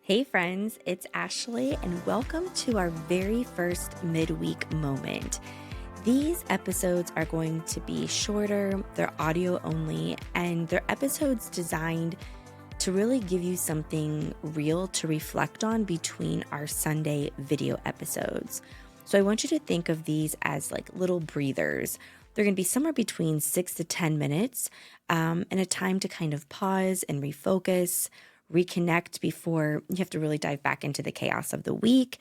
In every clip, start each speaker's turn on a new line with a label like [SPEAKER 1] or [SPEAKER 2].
[SPEAKER 1] Hey friends, it's Ashley, and welcome to our very first midweek moment. These episodes are going to be shorter, they're audio only, and they're episodes designed to really give you something real to reflect on between our Sunday video episodes. So I want you to think of these as like little breathers. They're going to be somewhere between 6 to 10 minutes, and a time to kind of pause and refocus, reconnect before you have to really dive back into the chaos of the week,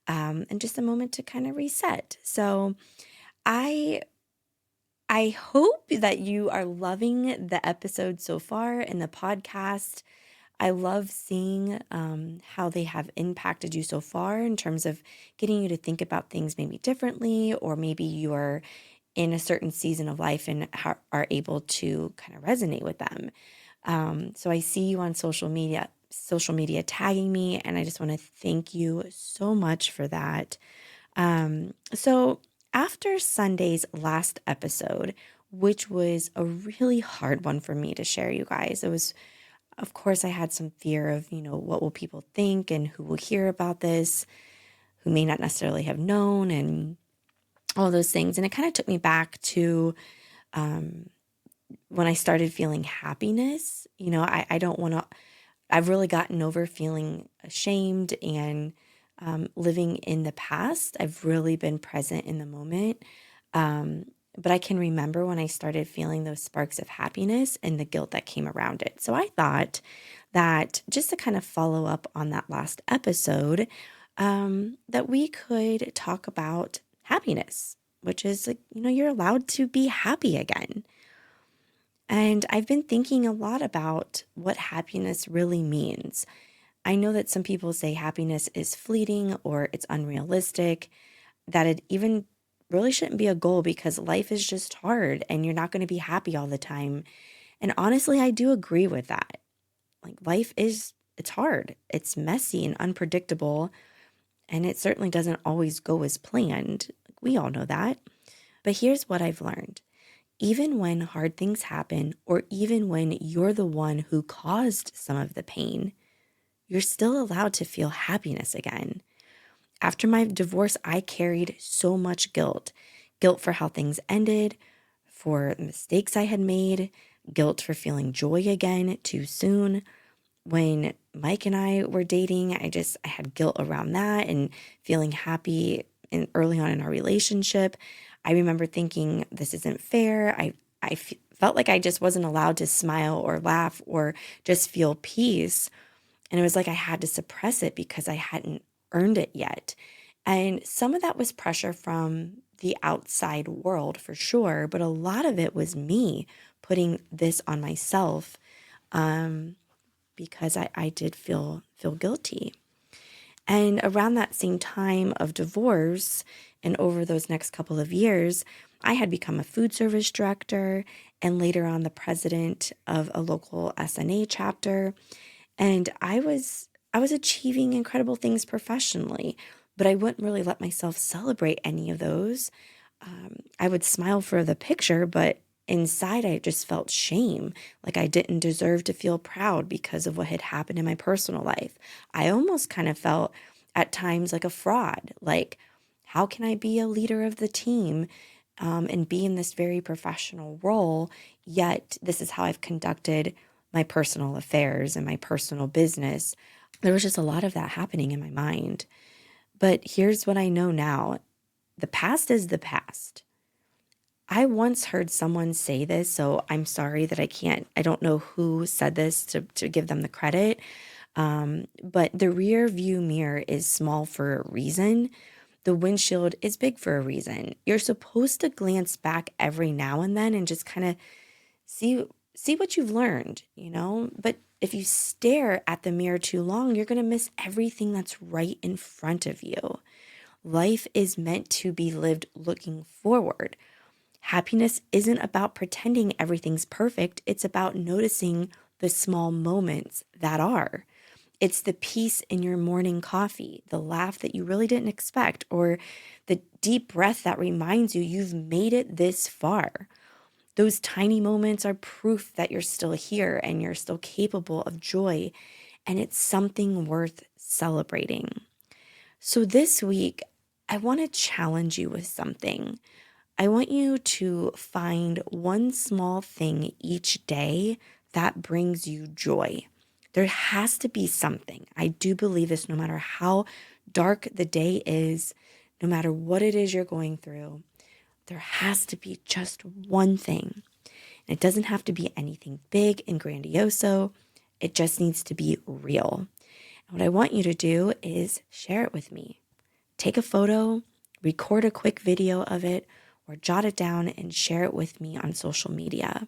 [SPEAKER 1] and just a moment to kind of reset. So I I hope that you are loving the episode so far in the podcast. I love seeing how they have impacted you so far in terms of getting you to think about things maybe differently, or maybe you're in a certain season of life and are able to kind of resonate with them. So I see you on social media tagging me, and I just want to thank you so much for that. So after Sunday's last episode, which was a really hard one for me to share, you guys, it was, of course, I had some fear of, what will people think and who will hear about this, who may not necessarily have known, and all those things. And it kind of took me back to um, when I started feeling happiness. I don't want to, I've really gotten over feeling ashamed and living in the past. I've really been present in the moment. But I can remember when I started feeling those sparks of happiness and the guilt that came around it. So I thought that just to kind of follow up on that last episode, that we could talk about happiness, which is like, you're allowed to be happy again. And I've been thinking a lot about what happiness really means. I know that some people say happiness is fleeting or it's unrealistic, that it even really shouldn't be a goal because life is just hard and you're not going to be happy all the time. And honestly, I do agree with that. Like it's hard, it's messy and unpredictable, and it certainly doesn't always go as planned. We all know that. But here's what I've learned. Even when hard things happen, or even when you're the one who caused some of the pain, you're still allowed to feel happiness again. After my divorce, I carried so much guilt for how things ended, for mistakes I had made, guilt for feeling joy again too soon. When Mike and I were dating, I had guilt around that and feeling happy and early on in our relationship. I remember thinking this isn't fair. Felt like I just wasn't allowed to smile or laugh or just feel peace. And it was like I had to suppress it because I hadn't earned it yet. And some of that was pressure from the outside world for sure, but a lot of it was me putting this on myself, um, because I did feel guilty. And around that same time of divorce and over those next couple of years, I had become a food service director and later on the president of a local SNA chapter. And I was achieving incredible things professionally, but I wouldn't really let myself celebrate any of those. I would smile for the picture, but inside I just felt shame, like I didn't deserve to feel proud because of what had happened in my personal life. I almost kind of felt at times like a fraud, like, how can I be a leader of the team, and be in this very professional role, yet this is how I've conducted my personal affairs and my personal business. There was just a lot of that happening in my mind. But here's what I know now. The past is the past. I once heard someone say this, so I'm sorry that I don't know who said this to give them the credit. But the rear view mirror is small for a reason. The windshield is big for a reason. You're supposed to glance back every now and then and just kind of see see what you've learned. But if you stare at the mirror too long, you're going to miss everything that's right in front of you. Life is meant to be lived looking forward. Happiness isn't about pretending everything's perfect. It's about noticing the small moments that are. It's the peace in your morning coffee, the laugh that you really didn't expect, or the deep breath that reminds you you've made it this far. Those tiny moments are proof that you're still here and you're still capable of joy, and it's something worth celebrating. So this week, I want to challenge you with something. I want you to find one small thing each day that brings you joy. There has to be something. I do believe this no matter how dark the day is, no matter what it is you're going through, there has to be just one thing. And it doesn't have to be anything big and grandioso. It just needs to be real. And what I want you to do is share it with me. Take a photo, record a quick video of it, or jot it down and share it with me on social media.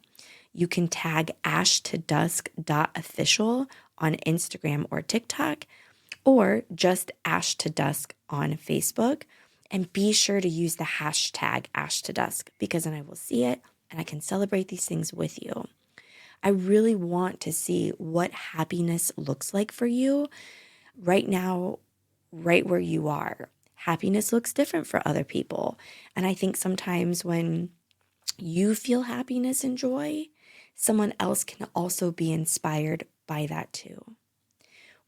[SPEAKER 1] You can tag ashtodusk.official on Instagram or TikTok, or just Ash to Dusk on Facebook. And be sure to use the hashtag AshToDusk because then I will see it and I can celebrate these things with you. I really want to see what happiness looks like for you right now, right where you are. Happiness looks different for other people. And I think sometimes when you feel happiness and joy, someone else can also be inspired by that too.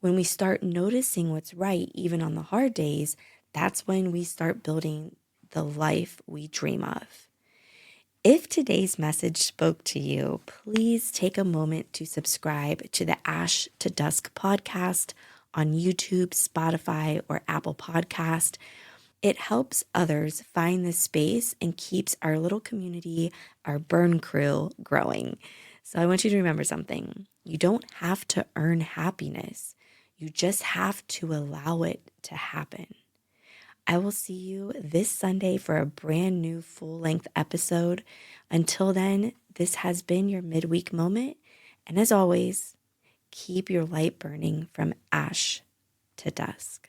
[SPEAKER 1] When we start noticing what's right, even on the hard days, that's when we start building the life we dream of. If today's message spoke to you, please take a moment to subscribe to the Ash to Dusk podcast on YouTube, Spotify, or Apple Podcast. It helps others find this space and keeps our little community, our burn crew, growing. So I want you to remember something. You don't have to earn happiness. You just have to allow it to happen. I will see you this Sunday for a brand new full-length episode. Until then, this has been your midweek moment. And as always, keep your light burning from ash to dusk.